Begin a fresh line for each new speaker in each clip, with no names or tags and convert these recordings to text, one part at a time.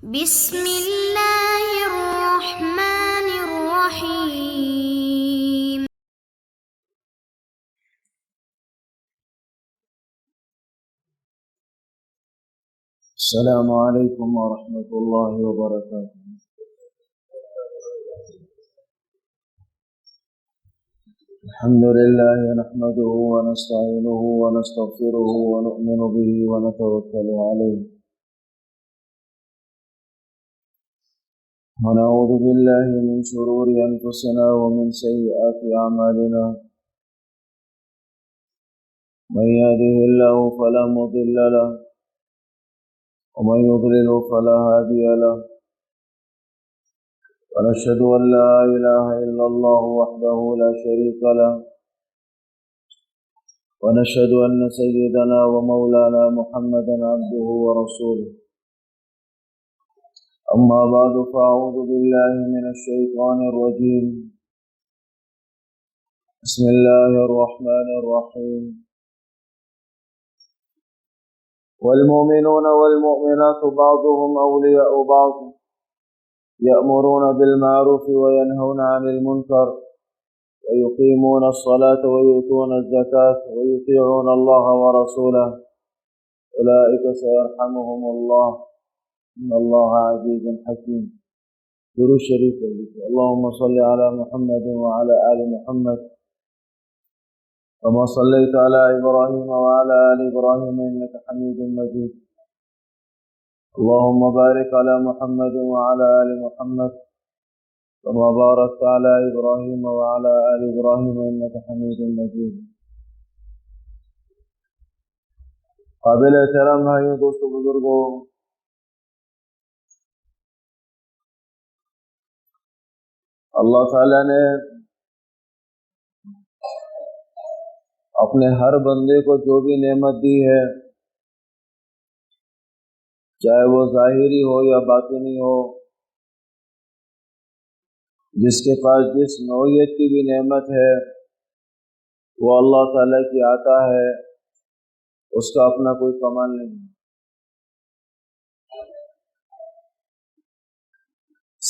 بسم اللہ الرحمن الرحیم۔
السلام علیکم ورحمۃ اللہ وبرکاتہ۔ الحمد للہ نحمده ونستعینه ونستغفره ونؤمن به ونتوکل علیہ ونعوذ باللہ من شرور انفسنا ومن سیئات اعمالنا، من يهده الله فلا مضل له ومن يضلل فلا هادي له، ونشهد أن لا إله إلا الله وحده لا شريك له، ونشهد أن سيدنا ومولانا محمدا عبده ورسوله، أما بعد فأعوذ بالله من الشيطان الرجيم، بسم الله الرحمن الرحيم، والمؤمنون والمؤمنات بعضهم أولياء بعض، يأمرون بالمعروف وينهون عن المنكر ويقيمون الصلاة ويؤتون الزكاة ويطيعون الله ورسوله، أولئك سيرحمهم الله، إن الله عزيز حكيم۔ درود شریف ہے۔ اللهم صل على محمد وعلى آل محمد كما صليت على إبراهيم وعلى آل إبراهيم إنك حميد مجيد، اللهم بارك على محمد وعلى آل محمد كما باركت على إبراهيم وعلى آل إبراهيم إنك حميد مجيد۔ قابل احترام بھائیوں، دوستو، بزرگوں، اللہ تعالیٰ نے اپنے ہر بندے کو جو بھی نعمت دی ہے، چاہے وہ ظاہری ہو یا باطنی ہو، جس کے پاس جس نوعیت کی بھی نعمت ہے وہ اللہ تعالیٰ کی عطا ہے، اس کا اپنا کوئی کمال نہیں۔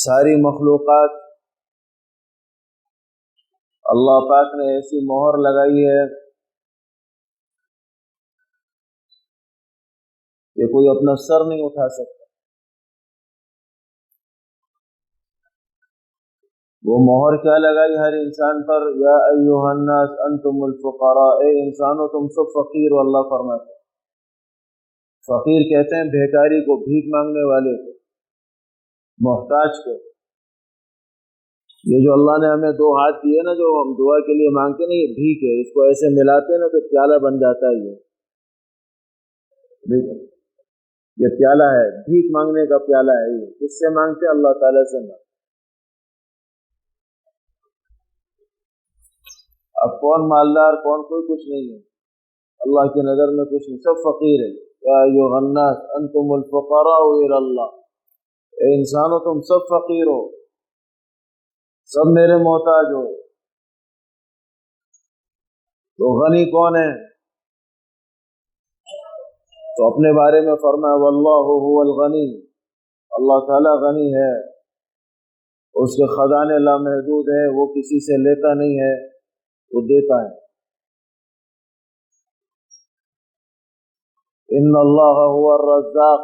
ساری مخلوقات اللہ پاک نے ایسی مہر لگائی ہے کہ کوئی اپنا سر نہیں اٹھا سکتا۔ وہ مہر کیا لگائی ہر انسان پر؟ یا ایھا الناس انتم الفقراء، اے انسانوں تم سب فقیر ہو۔ اللہ فرماتا ہے، فقیر کہتے ہیں بھیکاری کو، بھیک مانگنے والے کو، محتاج کو۔ یہ جو اللہ نے ہمیں دو ہاتھ دیے نا، جو ہم دعا کے لیے مانگتے نا، یہ بھیک ہے۔ اس کو ایسے ملاتے نا تو پیالہ بن جاتا ہے۔ یہ پیالہ ہے، بھیک مانگنے کا پیالہ ہے۔ یہ کس سے مانگتے؟ اللہ تعالیٰ سے مانگتے۔ اب کون مالدار، کون کوئی کچھ نہیں ہے، اللہ کی نظر میں کچھ نہیں، سب فقیر ہے۔ یا ایھا الناس انتم الفقراء الی اللہ، اے انسانوں تم سب فقیر ہو، سب میرے محتاج ہو۔ تو غنی کون ہے؟ تو اپنے بارے میں فرمایا واللہ هو الغنی، اللہ تعالیٰ غنی ہے، اس کے خزانے لامحدود ہیں، وہ کسی سے لیتا نہیں ہے، وہ دیتا ہے۔ ان اللہ هو الرزاق،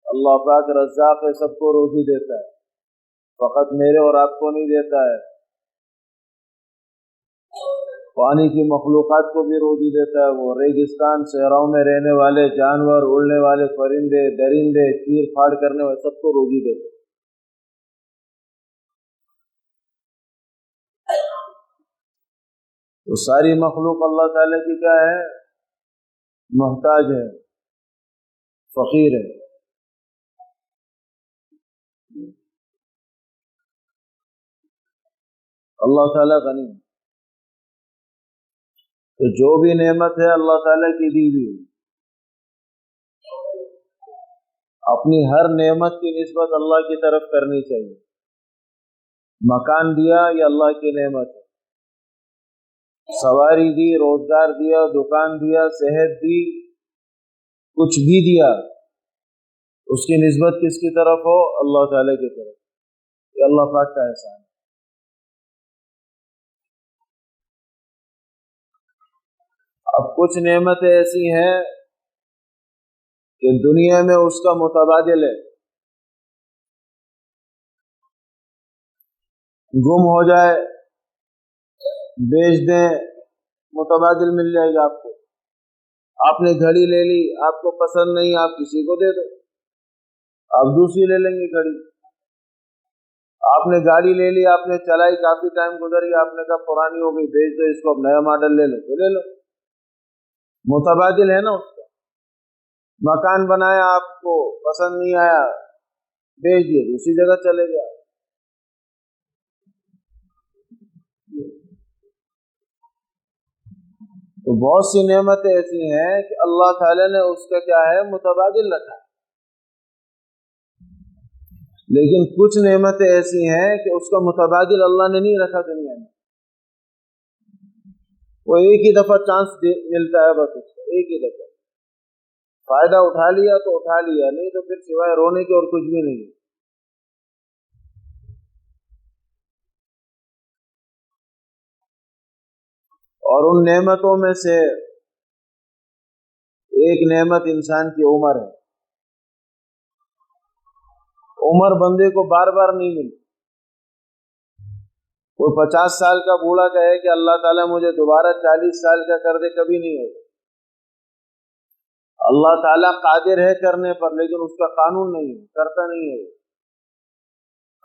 اللہ پاک رزاق ہے، سب کو روزی دیتا ہے، فقط میرے اور آپ کو نہیں دیتا ہے، پانی کی مخلوقات کو بھی روزی دیتا ہے۔ وہ ریگستان صحراؤں میں رہنے والے جانور، اڑنے والے پرندے، درندے، چیر پھاڑ کرنے والے، سب کو روزی دیتا ہے۔ تو ساری مخلوق اللہ تعالیٰ کی کیا ہے؟ محتاج ہے، فقیر ہے۔ اللہ تعالیٰ غنی ہے۔ تو جو بھی نعمت ہے اللہ تعالیٰ کی دی ہوئی، اپنی ہر نعمت کی نسبت اللہ کی طرف کرنی چاہیے۔ مکان دیا یہ اللہ کی نعمت ہے، سواری دی، روزگار دیا، دکان دیا، صحت دی، کچھ بھی دیا، اس کی نسبت کس کی طرف ہو؟ اللہ تعالیٰ کی طرف. یہ اللہ پاک کا احسان ہے. اب کچھ نعمتیں ایسی ہیں کہ دنیا میں اس کا متبادل ہے، گم ہو جائے بیچ دیں متبادل مل جائے گا آپ کو. آپ نے گھڑی لے لی، آپ کو پسند نہیں، آپ کسی کو دے دو، آپ دوسری لے لیں گے گھڑی. آپ نے گاڑی لے لی، آپ نے چلائی، کافی ٹائم گزر گیا، آپ نے کہا پرانی ہو گئی، بیچ دو اس کو، اب نیا ماڈل لے لو تو لے لو. متبادل ہے نا اس کا. مکان بنایا، آپ کو پسند نہیں آیا، بیچ دیا، دوسری جگہ چلے گیا. تو بہت سی نعمتیں ایسی ہیں کہ اللہ تعالیٰ نے اس کا کیا ہے متبادل رکھا ہے. لیکن کچھ نعمتیں ایسی ہیں کہ اس کا متبادل اللہ نے نہیں رکھا دنیا میں. وہ ایک ہی دفعہ چانس ملتا ہے، بس اس کو ایک ہی دفعہ فائدہ اٹھا لیا تو اٹھا لیا، نہیں تو پھر سوائے رونے کے اور کچھ بھی نہیں. اور ان نعمتوں میں سے ایک نعمت انسان کی عمر ہے. عمر بندے کو بار بار نہیں ملتی. کوئی 50 سال کا بوڑھا کہے کہ اللہ تعالیٰ مجھے دوبارہ 40 سال کا کر دے، کبھی نہیں ہوگا. اللہ تعالیٰ قادر ہے کرنے پر، لیکن اس کا قانون نہیں ہے، کرتا نہیں ہے.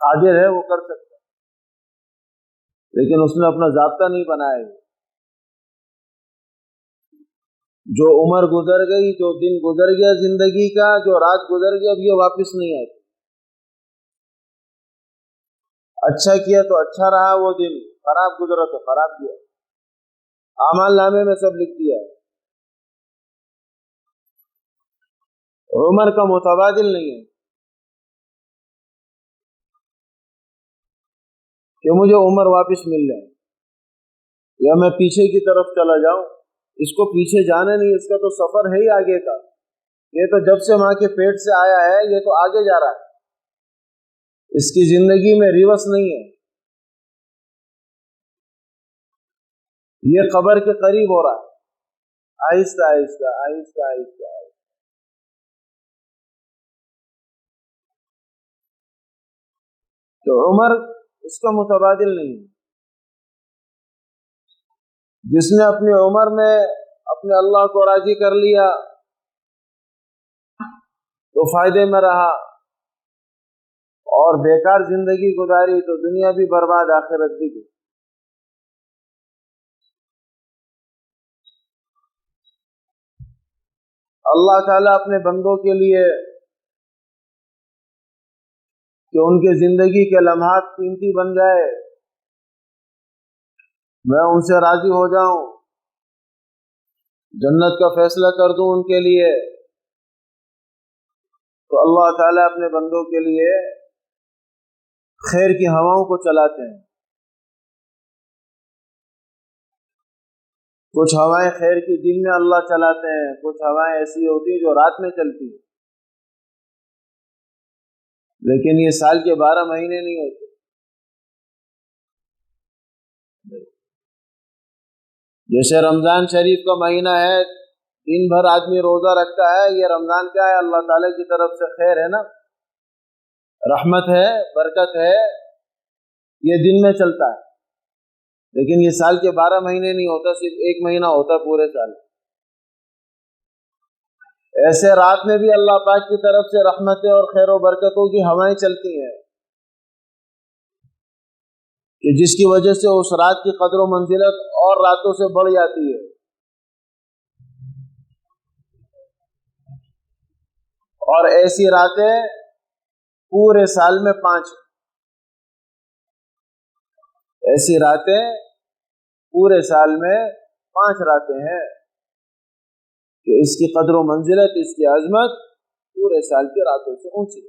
قادر ہے، وہ کر سکتا ہے، لیکن اس نے اپنا ضابطہ نہیں بنایا ہے. جو عمر گزر گئی، جو دن گزر گیا زندگی کا، جو رات گزر گئی، اب یہ واپس نہیں آتی. اچھا کیا تو اچھا رہا وہ دن، خراب گزرا تو خراب کیا، اعمال نامے میں سب لکھ دیا. عمر کا متبادل نہیں ہے کہ مجھے عمر واپس مل جائے یا میں پیچھے کی طرف چلا جاؤں. اس کو پیچھے جانا نہیں، اس کا تو سفر ہے ہی آگے کا. یہ تو جب سے ماں کے پیٹ سے آیا ہے، یہ تو آگے جا رہا ہے. اس کی زندگی میں ریورس نہیں ہے. یہ قبر کے قریب ہو رہا ہے، آہستہ آہستہ آہستہ آہستہ. تو عمر اس کا متبادل نہیں ہے. جس نے اپنی عمر میں اپنے اللہ کو راضی کر لیا تو فائدے میں رہا، اور بیکار زندگی گزاری تو دنیا بھی برباد، آخرت بھی. اللہ تعالیٰ اپنے بندوں کے لیے کہ ان کے زندگی کے لمحات قیمتی بن جائے، میں ان سے راضی ہو جاؤں، جنت کا فیصلہ کر دوں ان کے لیے، تو اللہ تعالیٰ اپنے بندوں کے لیے خیر کی ہواؤں کو چلاتے ہیں. کچھ ہوائیں خیر کی دن میں اللہ چلاتے ہیں، کچھ ہوائیں ایسی ہوتی ہیں جو رات میں چلتی ہیں، لیکن یہ سال کے 12 مہینے نہیں ہوتے. جیسے رمضان شریف کا مہینہ ہے، دن بھر آدمی روزہ رکھتا ہے، یہ رمضان کیا ہے؟ اللہ تعالیٰ کی طرف سے خیر ہے نا، رحمت ہے، برکت ہے، یہ دن میں چلتا ہے. لیکن یہ سال کے 12 مہینے نہیں ہوتا، صرف ایک مہینہ ہوتا ہے پورے سال. ایسے رات میں بھی اللہ پاک کی طرف سے رحمتیں اور خیر و برکتوں کی ہوائیں چلتی ہیں کہ جس کی وجہ سے اس رات کی قدر و منزلت اور راتوں سے بڑھ جاتی ہے. اور ایسی راتیں پورے سال میں 5، ایسی راتیں پورے سال میں 5 راتیں ہیں کہ اس کی قدر و منزلت، اس کی عظمت پورے سال کی راتوں سے اونچی.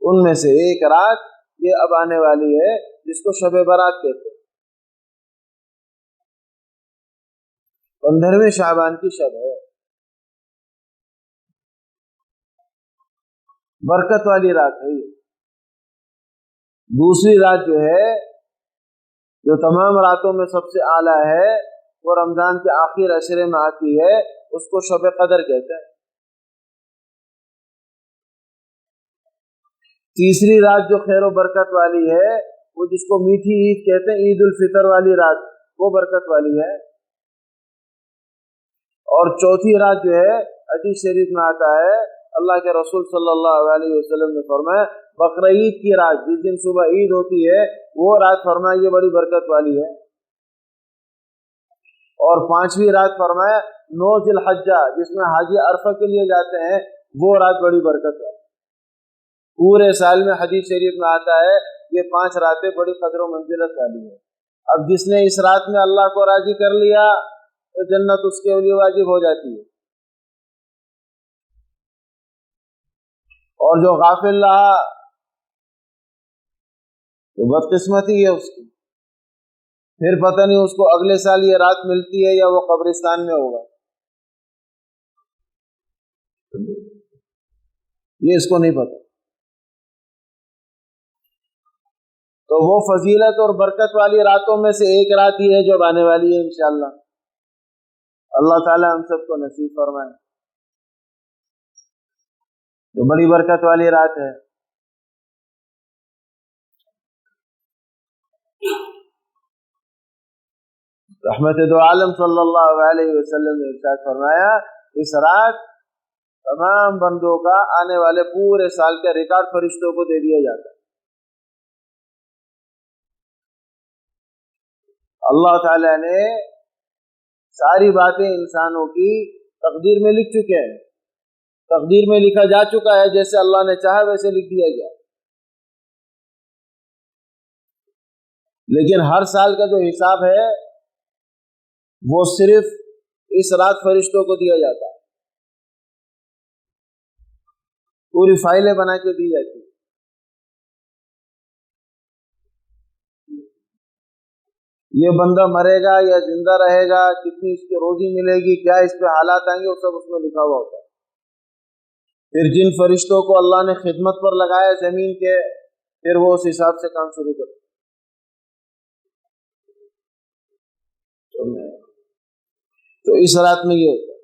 ان میں سے ایک رات یہ اب آنے والی ہے جس کو شب برات کہتے ہیں. 15ویں شعبان کی شب ہے. برکت والی رات ہے یہ۔ دوسری رات جو ہے جو تمام راتوں میں سب سے اعلیٰ ہے وہ رمضان کے آخر عشرے میں آتی ہے، اس کو شب قدر کہتے ہیں۔ تیسری رات جو خیر و برکت والی ہے وہ جس کو میٹھی عید کہتے ہیں، عید الفطر والی رات، وہ برکت والی ہے۔ اور چوتھی رات جو ہے حدیث شریف میں آتا ہے، اللہ کے رسول صلی اللہ علیہ وسلم نے فرمایا بقرہ عید کی رات، جس دن صبح عید ہوتی ہے وہ رات فرمایا یہ بڑی برکت والی ہے۔ اور پانچویں رات فرمایا 9 ذی الحجہ، جس میں حاجی عرفہ کے لیے جاتے ہیں، وہ رات بڑی برکت ہے۔ پورے سال میں حدیث شریف میں آتا ہے یہ 5 راتیں بڑی قدر و منزلت والی ہیں۔ اب جس نے اس رات میں اللہ کو راضی کر لیا تو جنت اس کے لیے واجب ہو جاتی ہے، اور جو غافل رہا تو بدقسمتی ہے اس کی، پھر پتہ نہیں اس کو اگلے سال یہ رات ملتی ہے یا وہ قبرستان میں ہوگا، یہ اس کو نہیں پتہ۔ تو وہ فضیلت اور برکت والی راتوں میں سے ایک رات ہی ہے جو آنے والی ہے انشاءاللہ۔ اللہ تعالی ہم سب کو نصیب فرمائے، جو بڑی برکت والی رات ہے۔ رحمت دو عالم صلی اللہ علیہ وسلم نے ارشاد فرمایا اس رات تمام بندوں کا آنے والے پورے سال کے ریکارڈ فرشتوں کو دے دیا جاتا ہے۔ اللہ تعالی نے ساری باتیں انسانوں کی تقدیر میں لکھ چکے ہیں، تقدیر میں لکھا جا چکا ہے، جیسے اللہ نے چاہا ویسے لکھ دیا گیا، لیکن ہر سال کا جو حساب ہے وہ صرف اس رات فرشتوں کو دیا جاتا ہے، پوری فائلیں بنا کے دی جاتی ہیں۔ یہ بندہ مرے گا یا زندہ رہے گا، کتنی اس کی روزی ملے گی، کیا اس پہ حالات آئیں گے، وہ سب اس میں لکھا ہوا ہوتا ہے۔ پھر جن فرشتوں کو اللہ نے خدمت پر لگایا زمین کے، پھر وہ اس حساب سے کام شروع کرتے۔ تو اس رات میں یہ ہوتا ہے۔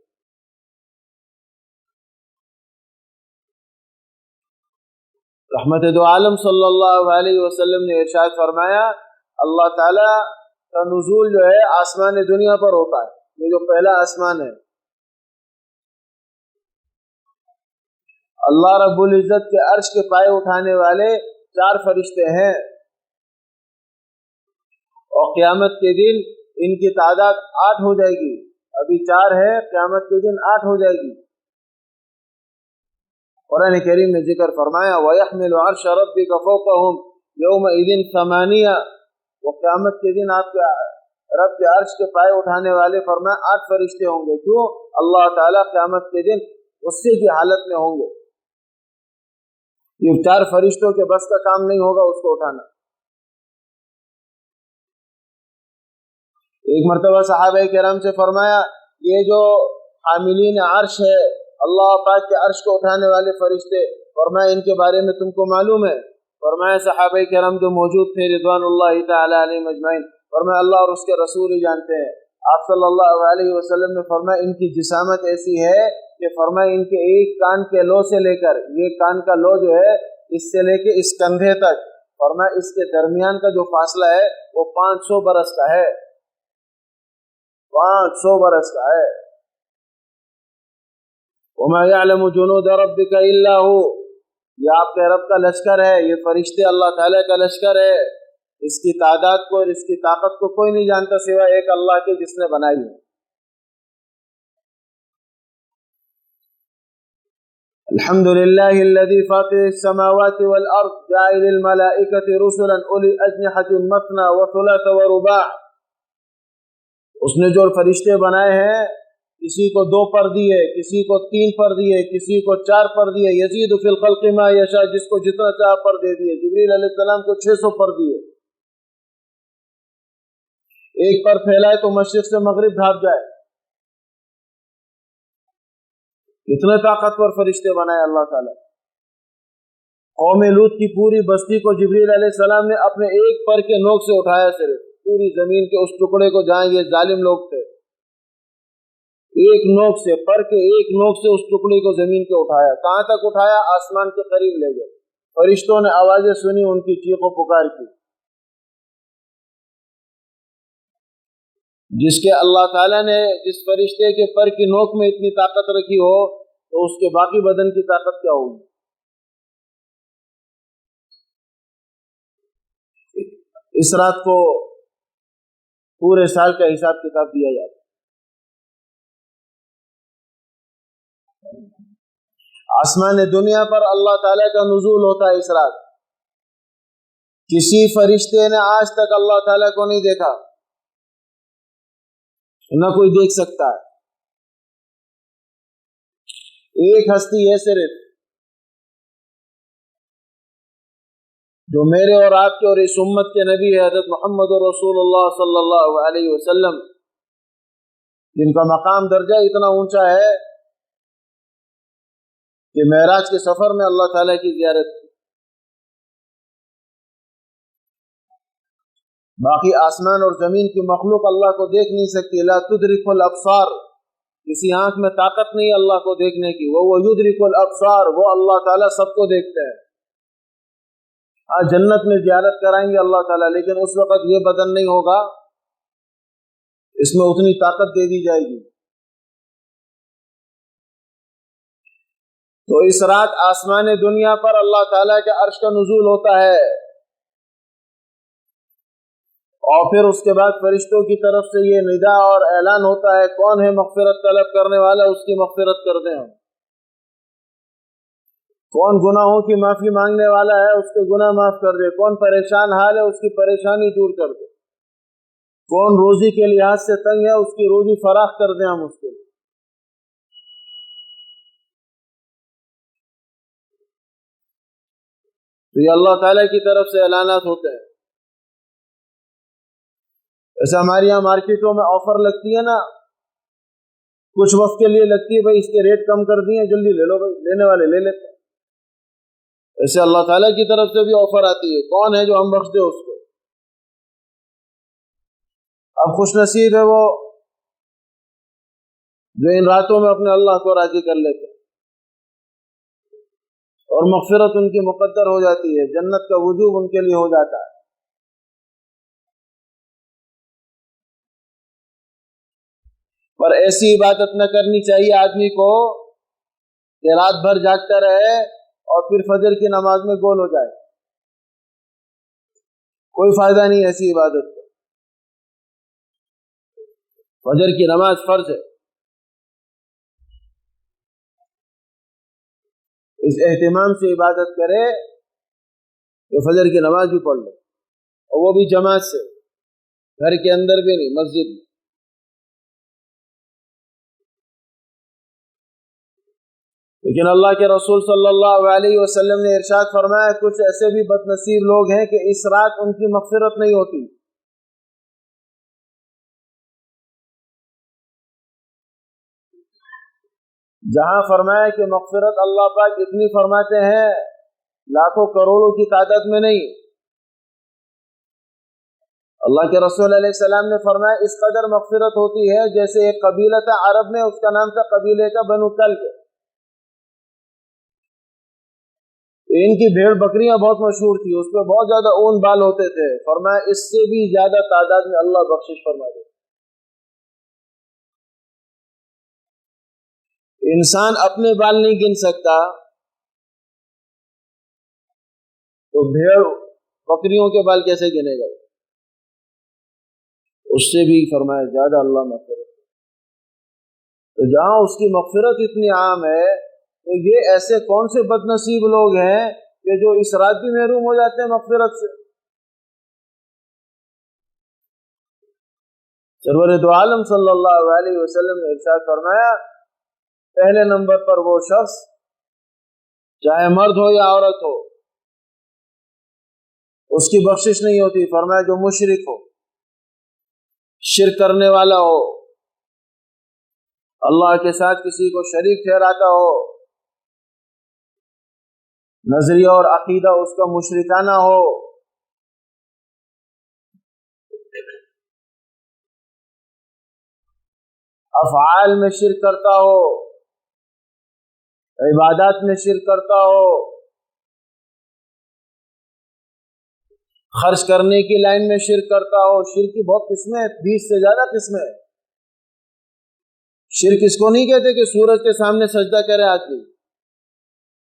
رحمت دو عالم صلی اللہ علیہ وسلم نے ارشاد فرمایا اللہ تعالی کا نزول جو ہے آسمان دنیا پر ہوتا ہے، یہ جو پہلا آسمان ہے، اللہ رب العزت کے عرش کے پائے اٹھانے والے 4 فرشتے ہیں، اور قیامت کے دن ان کی تعداد 8 ہو جائے گی، ابھی 4 ہے، قیامت کے دن 8 ہو جائے گی۔ قرآن کریم نے ذکر فرمایا وَيَحْمِلُ عَرْشَ رَبِّكَ فَوْقَهُمْ يَوْمَئِذٍ ثَمَانِيَةٌ، وہ قیامت کے دن آپ کے رب کے عرش کے پائے اٹھانے والے فرمایا 8 فرشتے ہوں گے۔ کیوں؟ اللہ تعالیٰ قیامت کے دن غصے کی حالت میں ہوں گے، یہ 4 فرشتوں کے بس کا کام نہیں ہوگا اس کو اٹھانا۔ ایک مرتبہ صحابہ کرام سے فرمایا یہ جو حاملین عرش ہے، اللہ پاک کے عرش کو اٹھانے والے فرشتے، فرمایا ان کے بارے میں تم کو معلوم ہے؟ فرمایا صحابہ کرام جو موجود تھے رضوان اللہ تعالی علیہم اجمعین، فرمایا اللہ اور اس کے رسول ہی جانتے ہیں۔ آپ صلی اللہ علیہ وسلم نے فرمایا ان کی جسامت ایسی ہے کہ فرمایا ان کے ایک کان کے لو سے لے کر، یہ کان کا لو جو ہے اس سے لے کے اس کندھے تک، فرمایا اس کے درمیان کا جو فاصلہ ہے وہ 500 برس کا ہے، 500 برس کا ہے۔ وَمَا يَعْلَمُ جُنُودَ رَبِّكَ إِلَّا هُوَ، یہ آپ کے رب کا لشکر ہے، یہ فرشتے اللہ تعالیٰ کا لشکر ہے، اس کی تعداد کو اور اس کی طاقت کو کوئی نہیں جانتا سوائے ایک اللہ کے جس نے بنائی ہے۔ الحمدللہ الذی فاطر السماوات والارض جاعل الملائکۃ رسلا اولی اجنحۃ مثنی وثلاث ورباع، اس نے جو فرشتے بنائے ہیں کسی کو 2 پر دیے، کسی کو 3 پر دیے، کسی کو 4 پر دیے، یزید فی الخلق ما یشاء، جس کو جتنا چاہ پر دے دیے۔ جبریل علیہ السلام کو 600 پر دیے، ایک پر پھیلائے تو مشرق سے مغرب ڈھانپ جائے۔ کتنے طاقتور فرشتے بنائے اللہ تعالیٰ۔ قوم لوط کی پوری بستی کو جبریل علیہ السلام نے اپنے ایک پر کے نوک سے اٹھایا، صرف پوری زمین کے اس ٹکڑے کو جہاں یہ ظالم لوگ تھے، ایک نوک سے، پر کے ایک نوک سے اس ٹکڑے کو زمین کے اٹھایا۔ کہاں تک اٹھایا؟ آسمان کے قریب لے گئے۔ فرشتوں نے آوازیں سنی، ان کی چیخ و پکار کی۔ جس کے اللہ تعالیٰ نے جس فرشتے کے پر کی نوک میں اتنی طاقت رکھی ہو تو اس کے باقی بدن کی طاقت کیا ہوگی؟ اس رات کو پورے سال کا حساب کتاب دیا جاتا ہے۔ آسمان دنیا پر اللہ تعالیٰ کا نزول ہوتا ہے اس رات۔ کسی فرشتے نے آج تک اللہ تعالیٰ کو نہیں دیکھا، نہ کوئی دیکھ سکتا ہے۔ ایک ہستی ہے صرف جو میرے اور آپ کے اور اس امت کے نبی ہے، حضرت محمد رسول اللہ صلی اللہ علیہ وسلم، جن کا مقام درجہ اتنا اونچا ہے کہ معراج کے سفر میں اللہ تعالیٰ کی زیارت کی۔ باقی آسمان اور زمین کی مخلوق اللہ کو دیکھ نہیں سکتی۔ لا تدرک الابصار، کسی آنکھ میں طاقت نہیں اللہ کو دیکھنے کی۔ وہ یدرک الابصار، وہ اللہ تعالیٰ سب کو دیکھتے ہیں۔ آج جنت میں زیارت کرائیں گے اللہ تعالیٰ، لیکن اس وقت یہ بدن نہیں ہوگا، اس میں اتنی طاقت دے دی جائے گی۔ تو اس رات آسمان دنیا پر اللہ تعالیٰ کے عرش کا نزول ہوتا ہے، اور پھر اس کے بعد فرشتوں کی طرف سے یہ ندا اور اعلان ہوتا ہے، کون ہے مغفرت طلب کرنے والا، اس کی مغفرت کر دیں ہم۔ کون گناہوں کی معافی مانگنے والا ہے، اس کے گناہ معاف کر دے۔ کون پریشان حال ہے، اس کی پریشانی دور کر دے۔ کون روزی کے لحاظ سے تنگ ہے، اس کی روزی فراخ کر دیں ہم اس کے۔ تو یہ اللہ تعالیٰ کی طرف سے اعلانات ہوتے ہیں۔ ایسے ہمارے یہاں مارکیٹوں میں آفر لگتی ہے نا، کچھ وقت کے لیے لگتی ہے، بھائی اس کے ریٹ کم کر دیے، جلدی لے لو، بھائی لینے والے لے لیتے ہیں۔ ایسے اللہ تعالیٰ کی طرف سے بھی آفر آتی ہے، کون ہے جو ہم بخش دے اس کو۔ اب خوش نصیب ہے وہ جو ان راتوں میں اپنے اللہ کو راضی کر لیتے ہیں اور مغفرت ان کی مقدر ہو جاتی ہے، جنت کا وجوب ان کے لیے ہو جاتا ہے۔ پر ایسی عبادت نہ کرنی چاہیے آدمی کو کہ رات بھر جاگتا رہے اور پھر فجر کی نماز میں گول ہو جائے۔ کوئی فائدہ نہیں ایسی عبادت کا۔ فجر کی نماز فرض ہے، اس اہتمام سے عبادت کرے کہ فجر کی نماز بھی پڑھ لے، اور وہ بھی جماعت سے، گھر کے اندر بھی نہیں، مسجد میں۔ لیکن اللہ کے رسول صلی اللہ علیہ وسلم نے ارشاد فرمایا، کچھ ایسے بھی بد نصیب لوگ ہیں کہ اس رات ان کی مغفرت نہیں ہوتی۔ جہاں فرمایا کہ مغفرت اللہ پاک اتنی فرماتے ہیں لاکھوں کروڑوں کی تعداد میں نہیں، اللہ کے رسول علیہ السلام نے فرمایا اس قدر مغفرت ہوتی ہے جیسے ایک قبیلہ تھا عرب میں، اس کا نام تھا قبیلے کا بنو کلب۔ ان کی بھیڑ بکریاں بہت مشہور تھی، اس پہ بہت زیادہ اون بال ہوتے تھے، فرمایا اس سے بھی زیادہ تعداد میں اللہ بخشش فرما دے۔ انسان اپنے بال نہیں گن سکتا تو بھیڑ بکریوں کے بال کیسے گنے گا؟ اس سے بھی فرمایا زیادہ اللہ مغفرت۔ تو جہاں اس کی مغفرت اتنی عام ہے، تو یہ ایسے کون سے بد نصیب لوگ ہیں کہ جو اس رات بھی محروم ہو جاتے ہیں مغفرت سے؟ سرور دو عالم صلی اللہ علیہ وسلم نے ارشاد فرمایا، پہلے نمبر پر وہ شخص چاہے مرد ہو یا عورت ہو، اس کی بخشش نہیں ہوتی۔ فرمایا جو مشرک ہو، شرک کرنے والا ہو، اللہ کے ساتھ کسی کو شریک ٹھہراتا ہو، نظریہ اور عقیدہ اس کا مشرکانہ ہو، افعال میں شرک کرتا ہو، عبادات میں شرک کرتا ہو، خرچ کرنے کی لائن میں شرک کرتا ہو۔ شرک کی بہت قسمیں، 20 سے زیادہ قسمیں۔ شرک اس کو نہیں کہتے کہ سورج کے سامنے سجدہ کرے آدمی،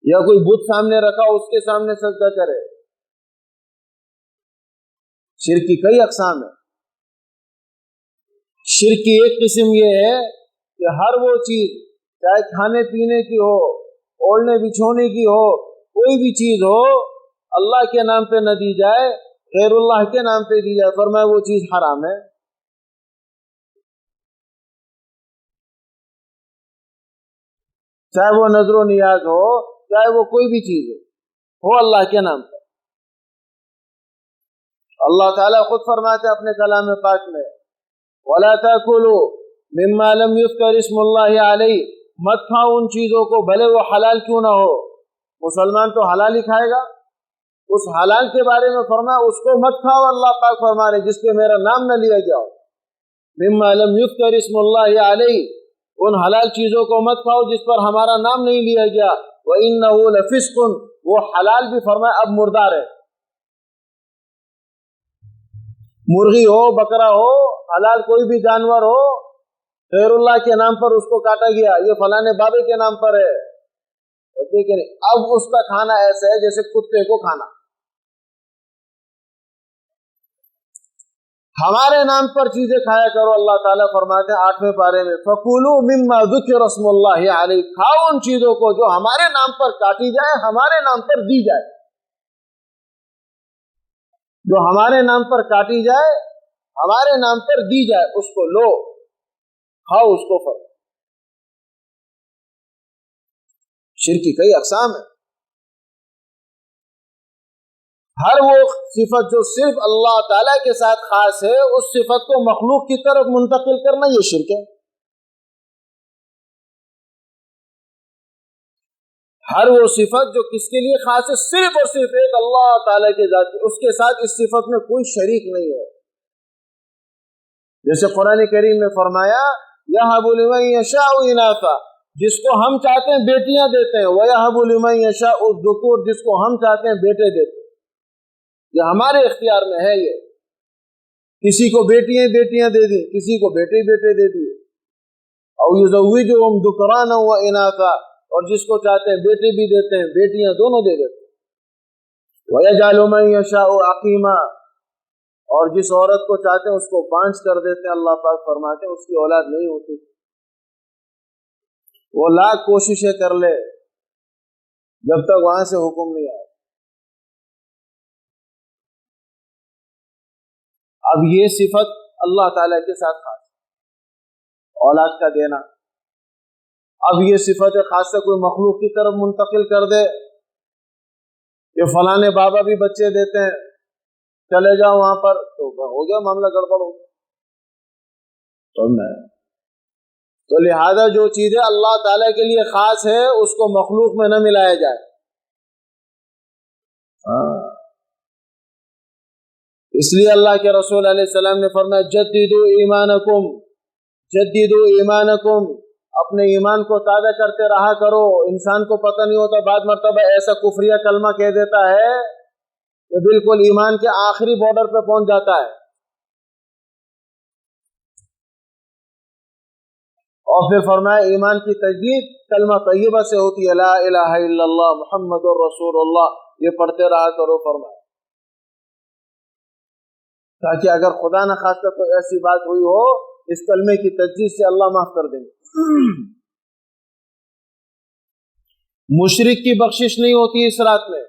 یا کوئی بت سامنے رکھا اس کے سامنے سجدہ کرے۔ شرک کی کئی اقسام ہیں۔ شرک کی ایک قسم یہ ہے کہ ہر وہ چیز، چاہے کھانے پینے کی ہو، اوڑھنے بچھونے کی ہو، کوئی بھی چیز ہو، اللہ کے نام پہ نہ دی جائے، غیر اللہ کے نام پہ دی جائے، فرمایا وہ چیز حرام ہے۔ چاہے وہ نظر و نیاز ہو، چاہے وہ کوئی بھی چیز ہو اللہ کے نام پر۔ اللہ تعالیٰ خود فرماتے ہیں اپنے کلام پاک میں، وَلَا تَأْكُلُوا مِمَّا لَمْ يُذْكَرِ اسْمُ اللَّهِ عَلَيْهِ، مت کھاؤ ان چیزوں کو بھلے وہ حلال کیوں نہ ہو۔ مسلمان تو حلال ہی کھائے گا، اس حلال کے بارے میں فرمایا اس کو مت کھاؤ۔ اللہ پاک فرما رہے جس پہ میرا نام نہ لیا گیا ہو، مِمَّا لَمْ يُذْكَرِ اسْمُ اللَّهِ عَلَيْهِ، ان حلال چیزوں کو مت کھاؤ جس پر ہمارا نام نہیں لیا گیا۔ وَإِنَّهُ لَفِسْقٌ، وہ حلال بھی فرمایا اب مردار ہے۔ مرغی ہو، بکرا ہو، حلال کوئی بھی جانور ہو، غیر اللہ کے نام پر اس کو کاٹا گیا، یہ فلانے بابے کے نام پر ہے، ٹھیک ہے، اب اس کا کھانا ایسا ہے جیسے کتے کو کھانا۔ ہمارے نام پر چیزیں کھایا کرو، اللہ تعالیٰ فرماتے ہیں 8ویں پارے میں، فَكُلُوا مِمَّا ذُكِرَ اسْمُ اللَّهِ عَلَيْهِ، کھاؤ ان چیزوں کو جو ہمارے نام پر کاٹی جائے، ہمارے نام پر دی جائے، جو ہمارے نام پر کاٹی جائے، ہمارے نام پر دی جائے، اس کو لو، کھاؤ اس کو۔ فرق شرک کی کئی اقسام ہیں۔ ہر وہ صفت جو صرف اللہ تعالیٰ کے ساتھ خاص ہے، اس صفت کو مخلوق کی طرف منتقل کرنا یہ شرک ہے۔ ہر وہ صفت جو کس کے لیے خاص ہے، صرف اور صرف ایک اللہ تعالیٰ کے ذات کی، اس کے ساتھ اس صفت میں کوئی شریک نہیں ہے۔ جیسے قرآن کریم میں فرمایا یَهَبُ لِمَن یَشَاءُ إِنَاثًا، جس کو ہم چاہتے ہیں بیٹیاں دیتے ہیں، وَيَهَبُ لِمَن یَشَاءُ الذُّكُورَ، جس کو ہم چاہتے ہیں بیٹے دیتے ہیں۔ یہ ہمارے اختیار میں ہے۔ یہ کسی کو بیٹیاں دے دی، کسی کو بیٹے دے دیے، او یزوجہم ذکرانا و اناثا، اور جس کو چاہتے ہیں بیٹے بھی دیتے ہیں، بیٹیاں دونوں دے دیتے ہیں۔ ویجعل من یشاء عقیما، اور جس عورت کو چاہتے ہیں اس کو بانجھ کر دیتے ہیں۔ اللہ پاک فرماتے ہیں اس کی اولاد نہیں ہوتی، وہ لاکھ کوششیں کر لے جب تک وہاں سے حکم نہیں آئے۔ اب یہ صفت اللہ تعالیٰ کے ساتھ خاص ہے، اولاد کا دینا۔ اب یہ صفت خاص سے کوئی مخلوق کی طرف منتقل کر دے کہ فلانے بابا بھی بچے دیتے ہیں، چلے جاؤ وہاں پر، تو ہو گیا معاملہ، گڑبڑ ہو گیا۔ تو لہذا جو چیزیں اللہ تعالیٰ کے لیے خاص ہے اس کو مخلوق میں نہ ملایا جائے۔ اس لیے اللہ کے رسول علیہ السلام نے فرمایا جددوا ایمانکم، جددوا ایمانکم، اپنے ایمان کو تازہ کرتے رہا کرو۔ انسان کو پتہ نہیں ہوتا، بعض مرتبہ ایسا کفریہ کلمہ کہہ دیتا ہے کہ بالکل ایمان کے آخری بارڈر پہ پہنچ جاتا ہے، اور پھر فرمایا ایمان کی تجدید کلمہ طیبہ سے ہوتی ہے، لا الہ الا اللہ محمد رسول اللہ، یہ پڑھتے رہا کرو فرمایا، تاکہ اگر خدا نہ خواستہ کوئی ایسی بات ہوئی ہو اس کلمے کی تجدید سے اللہ معاف کر دیں گے۔ مشرک کی بخشش نہیں ہوتی اس رات میں۔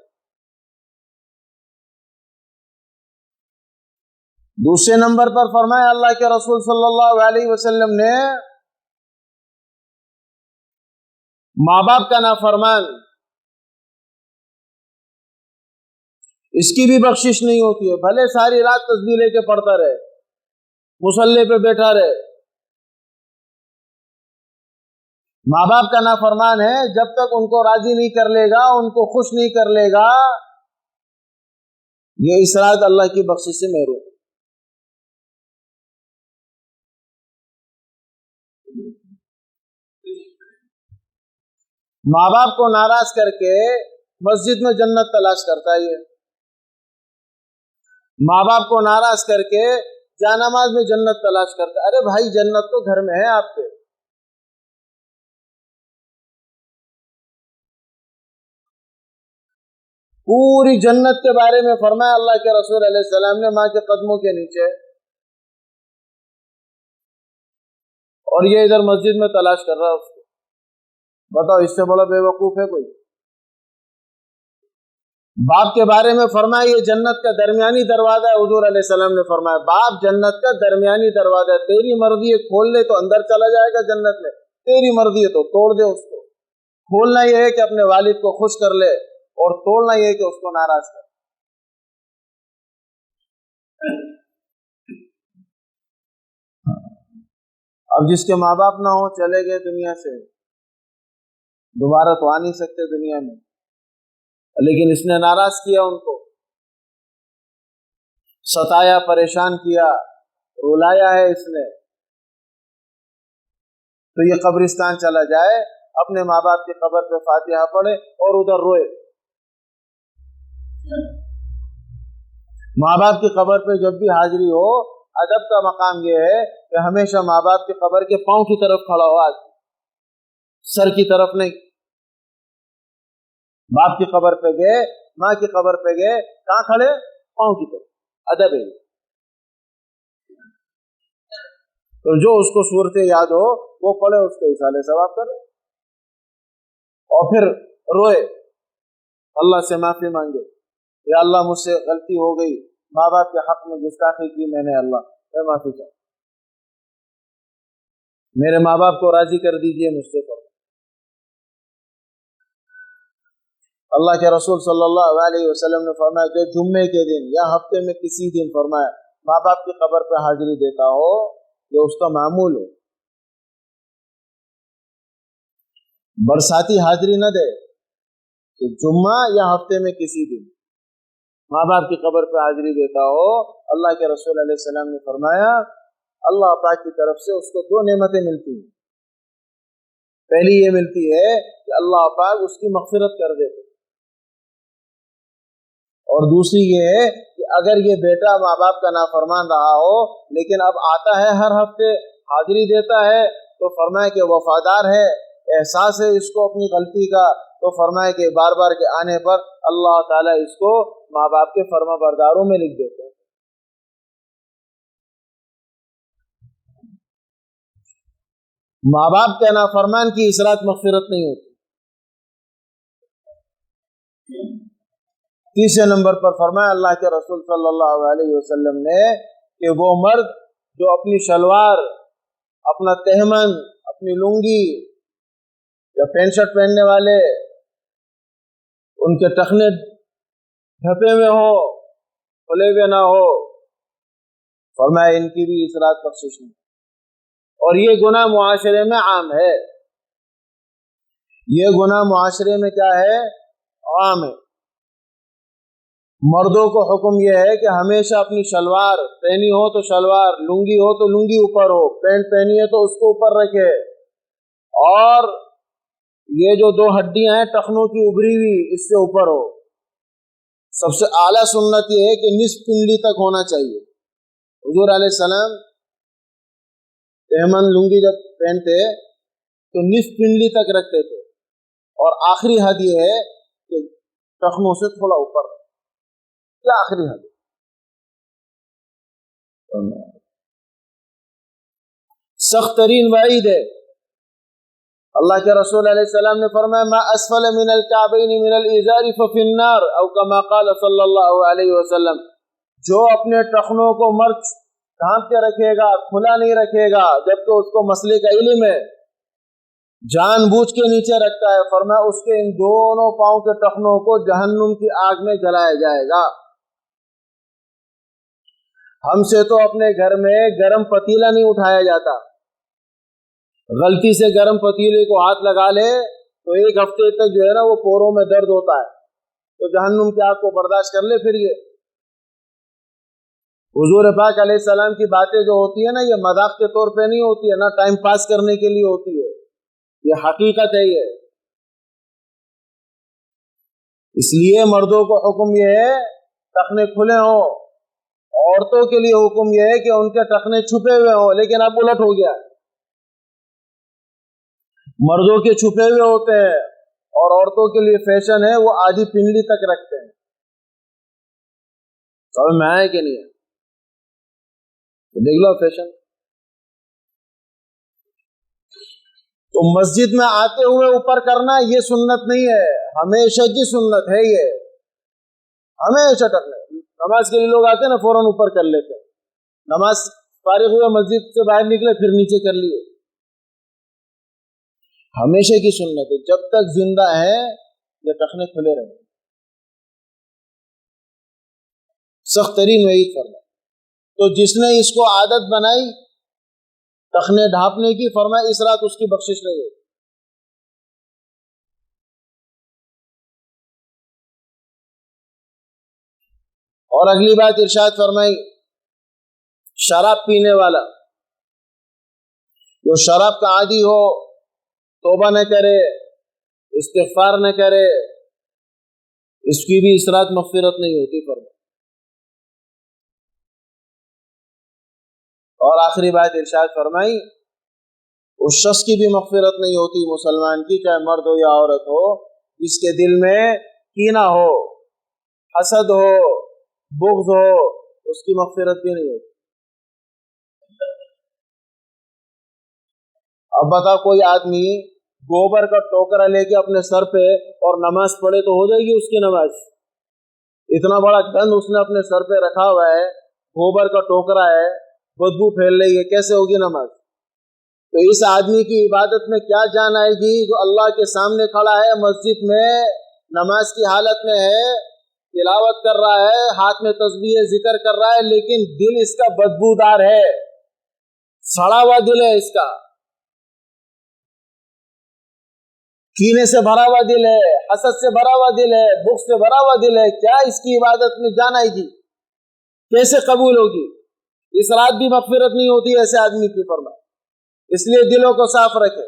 دوسرے نمبر پر فرمایا اللہ کے رسول صلی اللہ علیہ وسلم نے ماں باپ کا نافرمان، اس کی بھی بخشش نہیں ہوتی ہے، بھلے ساری رات تسبیح لے کے پڑھتا رہے، مصلی پہ بیٹھا رہے، ماں باپ کا نافرمان ہے، جب تک ان کو راضی نہیں کر لے گا، ان کو خوش نہیں کر لے گا، یہ اس رات اللہ کی بخشش سے محروم۔ ماں باپ کو ناراض کر کے مسجد میں جنت تلاش کرتا ہے یہ، ماں باپ کو ناراض کر کے جانماز میں جنت تلاش کرتا ہے۔ ارے بھائی جنت تو گھر میں ہے آپ کے۔ پوری جنت کے بارے میں فرمایا اللہ کے رسول علیہ السلام نے، ماں کے قدموں کے نیچے، اور یہ ادھر مسجد میں تلاش کر رہا ہے اس کو۔ بتاؤ اس سے بڑا بے وقوف ہے کوئی؟ باپ کے بارے میں فرمایا یہ جنت کا درمیانی دروازہ ہے، حضور علیہ السلام نے فرمایا باپ جنت کا درمیانی دروازہ ہے، تیری مرضی ہے کھول لے تو اندر چلا جائے گا جنت میں، تیری مرضی ہے تو توڑ دے اس کو۔ کھولنا یہ ہے کہ اپنے والد کو خوش کر لے، اور توڑنا یہ ہے کہ اس کو ناراض کر۔ اب جس کے ماں باپ نہ ہو، چلے گئے دنیا سے، دوبارہ تو آ نہیں سکتے دنیا میں، لیکن اس نے ناراض کیا، ان کو ستایا، پریشان کیا، رلایا ہے اس نے، تو یہ قبرستان چلا جائے، اپنے ماں باپ کی قبر پہ فاتحہ پڑھے اور ادھر روئے۔ ماں باپ کی قبر پہ جب بھی حاضری ہو، ادب کا مقام یہ ہے کہ ہمیشہ ماں باپ کی قبر کے پاؤں کی طرف کھڑا ہو، آج سر کی طرف نہیں۔ باپ کی قبر پہ گئے، ماں کی قبر پہ گئے، کہاں کھڑے؟ پاؤں کی طرف، ادب ہے۔ تو جو اس کو صورتیں یاد ہو وہ پڑھے، اس کے اصالے ثواب کرے، اور پھر روئے، اللہ سے معافی مانگے، یا اللہ مجھ سے غلطی ہو گئی، ماں باپ کے حق میں گستاخی کی میں نے، اللہ میں معافی چاہتا، میرے ماں باپ کو راضی کر دیجئے مجھ سے۔ اللہ کے رسول صلی اللہ علیہ وسلم نے فرمایا جو جمعے کے دن یا ہفتے میں کسی دن فرمایا ماں باپ کی قبر پہ حاضری دیتا ہو، یہ اس کا معمول ہو، برساتی حاضری نہ دے، کہ جمعہ یا ہفتے میں کسی دن ماں باپ کی قبر پہ حاضری دیتا ہو۔ اللہ کے رسول علیہ السلام نے فرمایا اللہ پاک کی طرف سے اس کو دو نعمتیں ملتی ہیں۔ پہلی یہ ملتی ہے کہ اللہ پاک اس کی مغفرت کر دیتے، اور دوسری یہ ہے کہ اگر یہ بیٹا ماں باپ کا نافرمان رہا ہو لیکن اب آتا ہے ہر ہفتے حاضری دیتا ہے، تو فرمایا کہ وفادار ہے، احساس ہے اس کو اپنی غلطی کا، تو فرمایا کہ بار بار کے آنے پر اللہ تعالیٰ اس کو ماں باپ کے فرما برداروں میں لکھ دیتے ہیں۔ ماں باپ کے نافرمان کی اس رات مغفرت نہیں ہوتی۔ تیسرے نمبر پر فرمایا اللہ کے رسول صلی اللہ علیہ وسلم نے کہ وہ مرد جو اپنی شلوار، اپنا تہمن، اپنی لنگی یا پینٹ شرٹ پہننے والے ان کے ٹخنے ڈھپے میں ہو، کھلے ہوئے نہ ہو، فرمایا ان کی بھی اس رات بخشش نہیں۔ اور یہ گناہ معاشرے میں عام ہے، یہ گناہ معاشرے میں کیا ہے؟ عام ہے۔ مردوں کو حکم یہ ہے کہ ہمیشہ اپنی شلوار پہنی ہو تو شلوار، لنگی ہو تو لنگی اوپر ہو، پینٹ پہنی ہے تو اس کو اوپر رکھے، اور یہ جو دو ہڈیاں ہیں ٹخنوں کی ابری ہوئی اس سے اوپر ہو۔ سب سے اعلیٰ سنت یہ ہے کہ نصف پنڈلی تک ہونا چاہیے۔ حضور علیہ السلام تہمن لنگی جب پہنتے تو نصف پنڈلی تک رکھتے تھے، اور آخری حد یہ ہے کہ ٹخنوں سے تھوڑا اوپر، کیا آخری حد؟ سخت ترین وعید ہے۔ اللہ کے رسول علیہ السلام نے فرمایا ما اسفل من الکعبین من الازار ففی النار، او کما قال صلی اللہ علیہ وسلم، جو اپنے ٹخنوں کو مرچ ڈھانپ کے رکھے گا، کھلا نہیں رکھے گا جبکہ اس کو مسئلے کا علم ہے، جان بوجھ کے نیچے رکھتا ہے، فرمایا اس کے ان دونوں پاؤں کے ٹخنوں کو جہنم کی آگ میں جلایا جائے گا۔ ہم سے تو اپنے گھر میں گرم پتیلا نہیں اٹھایا جاتا، غلطی سے گرم پتیلے کو ہاتھ لگا لے تو 1 ہفتے تک جو ہے نا وہ پوروں میں درد ہوتا ہے، تو جہنم کی آگ کو برداشت کر لے پھر یہ۔ حضور پاک علیہ السلام کی باتیں جو ہوتی ہے نا، یہ مذاق کے طور پہ نہیں ہوتی ہے، نہ ٹائم پاس کرنے کے لیے ہوتی ہے، یہ حقیقت ہے یہ۔ اس لیے مردوں کو حکم یہ ہے ٹخنے کھلے ہوں، عورتوں کے لیے حکم یہ ہے کہ ان کے ٹخنے چھپے ہوئے ہوں، لیکن اب الٹ ہو گیا ہے، مردوں کے چھپے ہوئے ہوتے ہیں اور عورتوں کے لیے فیشن ہے وہ آدھی پنڈلی تک رکھتے ہیں۔ سمجھ میں آئے کہ نہیں ہے؟ دیکھ لو فیشن۔ تو مسجد میں آتے ہوئے اوپر کرنا یہ سنت نہیں ہے، ہمیشہ کی سنت ہے یہ، ہمیشہ کرنا۔ نماز کے لیے لوگ آتے ہیں نا فوراً اوپر کر لیتے ہیں، نماز فارغ ہوئے مسجد سے باہر نکلے پھر نیچے کر لیے، ہمیشہ کی سنت ہے، جب تک زندہ ہے یہ ٹخنے کھلے رہیں۔ سخت ترین وعید فرمایا۔ تو جس نے اس کو عادت بنائی ٹخنے ڈھانپنے کی، فرمایا اس رات اس کی بخشش نہیں ہوگی۔ اور اگلی بات ارشاد فرمائی، شراب پینے والا جو شراب کا عادی ہو، توبہ نہ کرے، استغفار نہ کرے، اس کی بھی اس رات مغفرت نہیں ہوتی فرمایا۔ اور آخری بات ارشاد فرمائی، اس شخص کی بھی مغفرت نہیں ہوتی مسلمان کی، چاہے مرد ہو یا عورت ہو، جس کے دل میں کینہ ہو، حسد ہو، بغض ہو، اس کی مغفرت بھی نہیں ہوتی۔ اب بتا کوئی آدمی گوبر کا ٹوکرا لے کے اپنے سر پہ اور نماز پڑھے تو ہو جائے گی اس کی نماز؟ اتنا بڑا گند اس نے اپنے سر پہ رکھا ہوا ہے، گوبر کا ٹوکرا ہے، بدبو پھیل رہی ہے، کیسے ہوگی نماز؟ تو اس آدمی کی عبادت میں کیا جان آئے گی جو اللہ کے سامنے کھڑا ہے، مسجد میں نماز کی حالت میں ہے، تلاوت کر رہا ہے، ہاتھ میں تسبیح ذکر کر رہا ہے، لیکن دل اس کا بدبودار ہے، سڑا ہوا دل ہے اس کا، کینے سے بھرا ہوا دل ہے، حسد سے بھرا ہوا دل ہے، بغض سے بھرا ہوا دل ہے، کیا اس کی عبادت میں جان آئے گی؟ کیسے قبول ہوگی؟ اس رات بھی مغفرت نہیں ہوتی ایسے آدمی کی فرمایا۔ اس لیے دلوں کو صاف رکھے،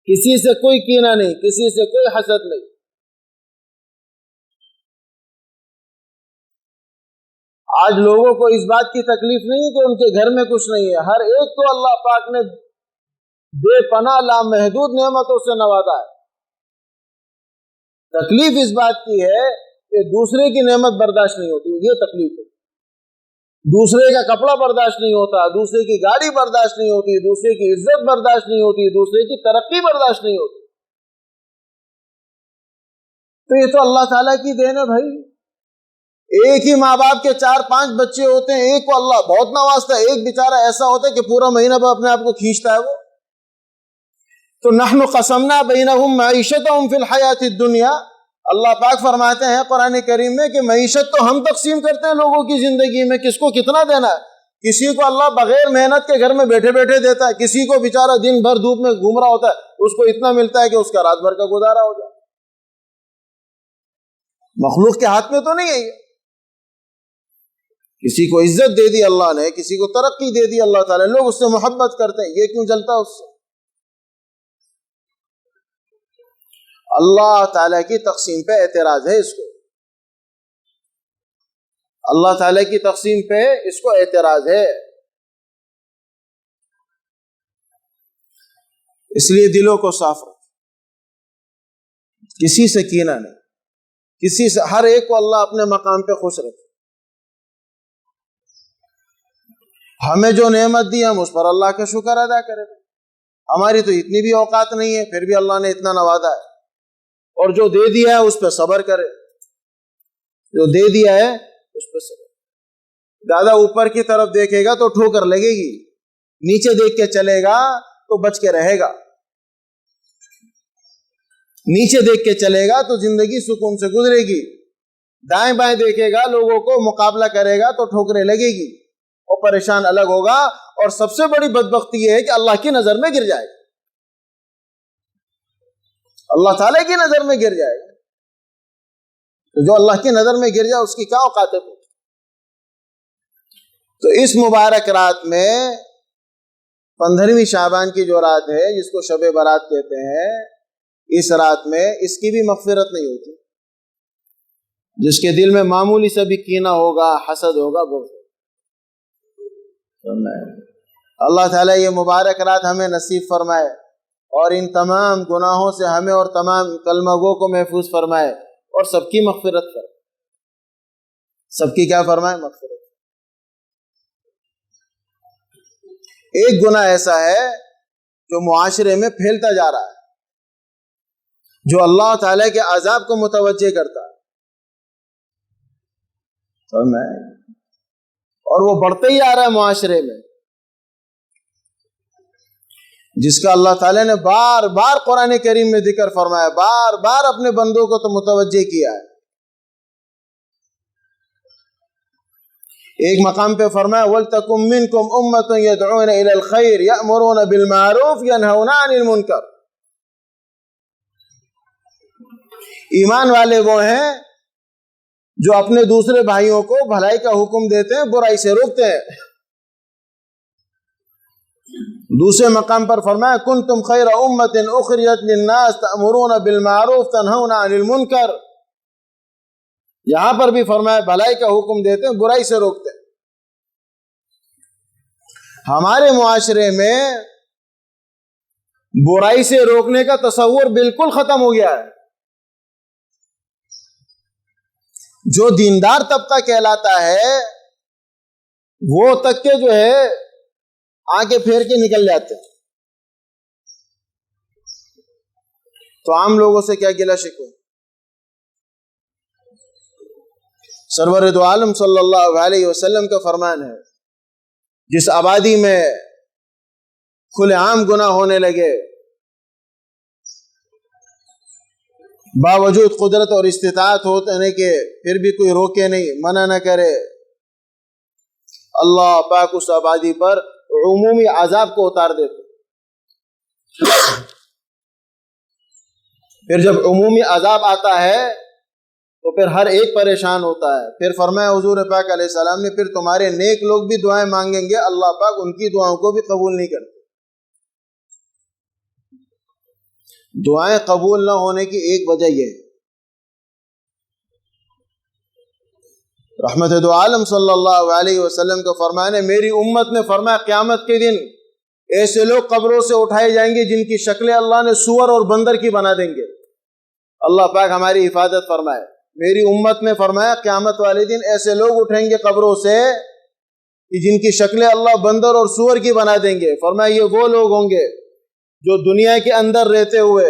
کسی سے کوئی کینہ نہیں، کسی سے کوئی حسد نہیں۔ آج لوگوں کو اس بات کی تکلیف نہیں کہ ان کے گھر میں کچھ نہیں ہے، ہر ایک کو اللہ پاک نے بے پناہ لامحدود نعمتوں سے نوازا ہے۔ تکلیف اس بات کی ہے کہ دوسرے کی نعمت برداشت نہیں ہوتی، یہ تکلیف ہے۔ دوسرے کا کپڑا برداشت نہیں ہوتا، دوسرے کی گاڑی برداشت نہیں ہوتی، دوسرے کی عزت برداشت نہیں ہوتی، دوسرے کی ترقی برداشت نہیں ہوتی۔ تو یہ تو اللہ تعالیٰ کی دین ہے بھائی۔ ایک ہی ماں باپ کے 4-5 بچے ہوتے ہیں، ایک کو اللہ بہت نوازتا ہے، ایک بیچارہ ایسا ہوتا ہے کہ پورا مہینہ اپنے آپ کو کھینچتا ہے وہ۔ تو نحن قسمنا بینہم معیشتہم فی الحیات الدنیا، اللہ پاک فرماتے ہیں قرآن کریم میں کہ معیشت تو ہم تقسیم کرتے ہیں لوگوں کی زندگی میں، کس کو کتنا دینا ہے۔ کسی کو اللہ بغیر محنت کے گھر میں بیٹھے بیٹھے دیتا ہے، کسی کو بیچارہ دن بھر دھوپ میں گھوم رہا ہوتا ہے، اس کو اتنا ملتا ہے کہ اس کا رات بھر کا گزارا ہو جائے۔ مخلوق کے ہاتھ میں تو نہیں ہے یہ۔ کسی کو عزت دے دی اللہ نے، کسی کو ترقی دے دی اللہ تعالیٰ، لوگ اس سے محبت کرتے ہیں، یہ کیوں جلتا اس سے؟ اللہ تعالیٰ کی تقسیم پہ اعتراض ہے اس کو، اللہ تعالیٰ کی تقسیم پہ اس کو اعتراض ہے۔ اس لیے دلوں کو صاف رکھ، کسی سے کینہ نہیں، کسی سے، ہر ایک کو اللہ اپنے مقام پہ خوش رکھے۔ ہمیں جو نعمت دی ہم اس پر اللہ کا شکر ادا کریں، ہماری تو اتنی بھی اوقات نہیں ہے، پھر بھی اللہ نے اتنا نوازا ہے، اور جو دے دیا ہے اس پہ صبر کرے، جو دے دیا ہے اس پہ صبر۔ زیادہ اوپر کی طرف دیکھے گا تو ٹھوکر لگے گی، نیچے دیکھ کے چلے گا تو بچ کے رہے گا، نیچے دیکھ کے چلے گا تو زندگی سکون سے گزرے گی، دائیں بائیں دیکھے گا لوگوں کو مقابلہ کرے گا تو ٹھوکریں لگے گی، اور پریشان الگ ہوگا، اور سب سے بڑی بدبختی یہ ہے کہ اللہ کی نظر میں گر جائے گا، اللہ تعالیٰ کی نظر میں گر جائے گا۔ تو جو اللہ کی نظر میں گر جائے اس کی کیا اوقات ہے؟ تو اس مبارک رات میں 15ویں شعبان کی جو رات ہے جس کو شب برات کہتے ہیں، اس رات میں اس کی بھی مغفرت نہیں ہوتی۔ جس کے دل میں معمولی سے بھی کینہ ہوگا، حسد ہوگا، بغض ہوگا، اللہ تعالیٰ یہ مبارک رات ہمیں نصیب فرمائے اور ان تمام گناہوں سے ہمیں اور تمام کلمہ گو کو محفوظ فرمائے اور سب کی مغفرت فرمائے، سب کی کیا فرمائے؟ مغفرت۔ ایک گناہ ایسا ہے جو معاشرے میں پھیلتا جا رہا ہے، جو اللہ تعالیٰ کے عذاب کو متوجہ کرتا ہے، اور وہ بڑھتا ہی آ رہا ہے معاشرے میں، جس کا اللہ تعالیٰ نے بار بار قرآن کریم میں ذکر فرمایا، بار بار اپنے بندوں کو تو متوجہ کیا ہے۔ ایک مقام پہ فرمایا وَلْتَكُمْ مِنْكُمْ أُمَّةٌ يَدْعُونَ إِلَى الْخَيْرِ يَأْمُرُونَ بِالْمَعْرُوفِ يَنْهَوْنَ عَنِ الْمُنْكَرِ۔ ایمان والے وہ ہیں جو اپنے دوسرے بھائیوں کو بھلائی کا حکم دیتے ہیں، برائی سے روکتے ہیں۔ دوسرے مقام پر فرمایا كُنْتُمْ خَيْرَ أُمَّةٍ أُخْرِجَتْ لِلنَّاسِ تَأْمُرُونَ بِالْمَعْرُوفِ تَنْهَوْنَ عَنِ الْمُنْكَرِ۔ یہاں پر بھی فرمایا بھلائی کا حکم دیتے ہیں، برائی سے روکتے ہیں۔ ہمارے معاشرے میں برائی سے روکنے کا تصور بالکل ختم ہو گیا ہے۔ جو دیندار طبقہ کہلاتا ہے وہ تک کے جو ہے آگے پھیر کے نکل جاتے ہیں، تو عام لوگوں سے کیا گلہ شکوہ؟ سرور دو عالم صلی اللہ علیہ وسلم کا فرمان ہے جس آبادی میں کھلے عام گناہ ہونے لگے، باوجود قدرت اور استطاعت ہونے کے پھر بھی کوئی روکے نہیں، منع نہ کرے، اللہ پاک اس آبادی پر عمومی عذاب کو اتار دیتے۔ پھر جب عمومی عذاب آتا ہے تو پھر ہر ایک پریشان ہوتا ہے۔ پھر فرمایا حضور پاک علیہ السلام نے پھر تمہارے نیک لوگ بھی دعائیں مانگیں گے، اللہ پاک ان کی دعاؤں کو بھی قبول نہیں کرتے۔ دعائیں قبول نہ ہونے کی ایک وجہ یہ ہے، رحمت دو عالم صلی اللہ علیہ وسلم کا فرمان ہے، میری امت نے فرمایا قیامت کے دن ایسے لوگ قبروں سے اٹھائے جائیں گے جن کی شکلیں اللہ نے سور اور بندر کی بنا دیں گے۔ اللہ پاک ہماری حفاظت فرمائے۔ میری امت نے فرمایا قیامت والے دن ایسے لوگ اٹھیں گے قبروں سے کہ جن کی شکلیں اللہ بندر اور سور کی بنا دیں گے۔ فرمایا یہ وہ لوگ ہوں گے جو دنیا کے اندر رہتے ہوئے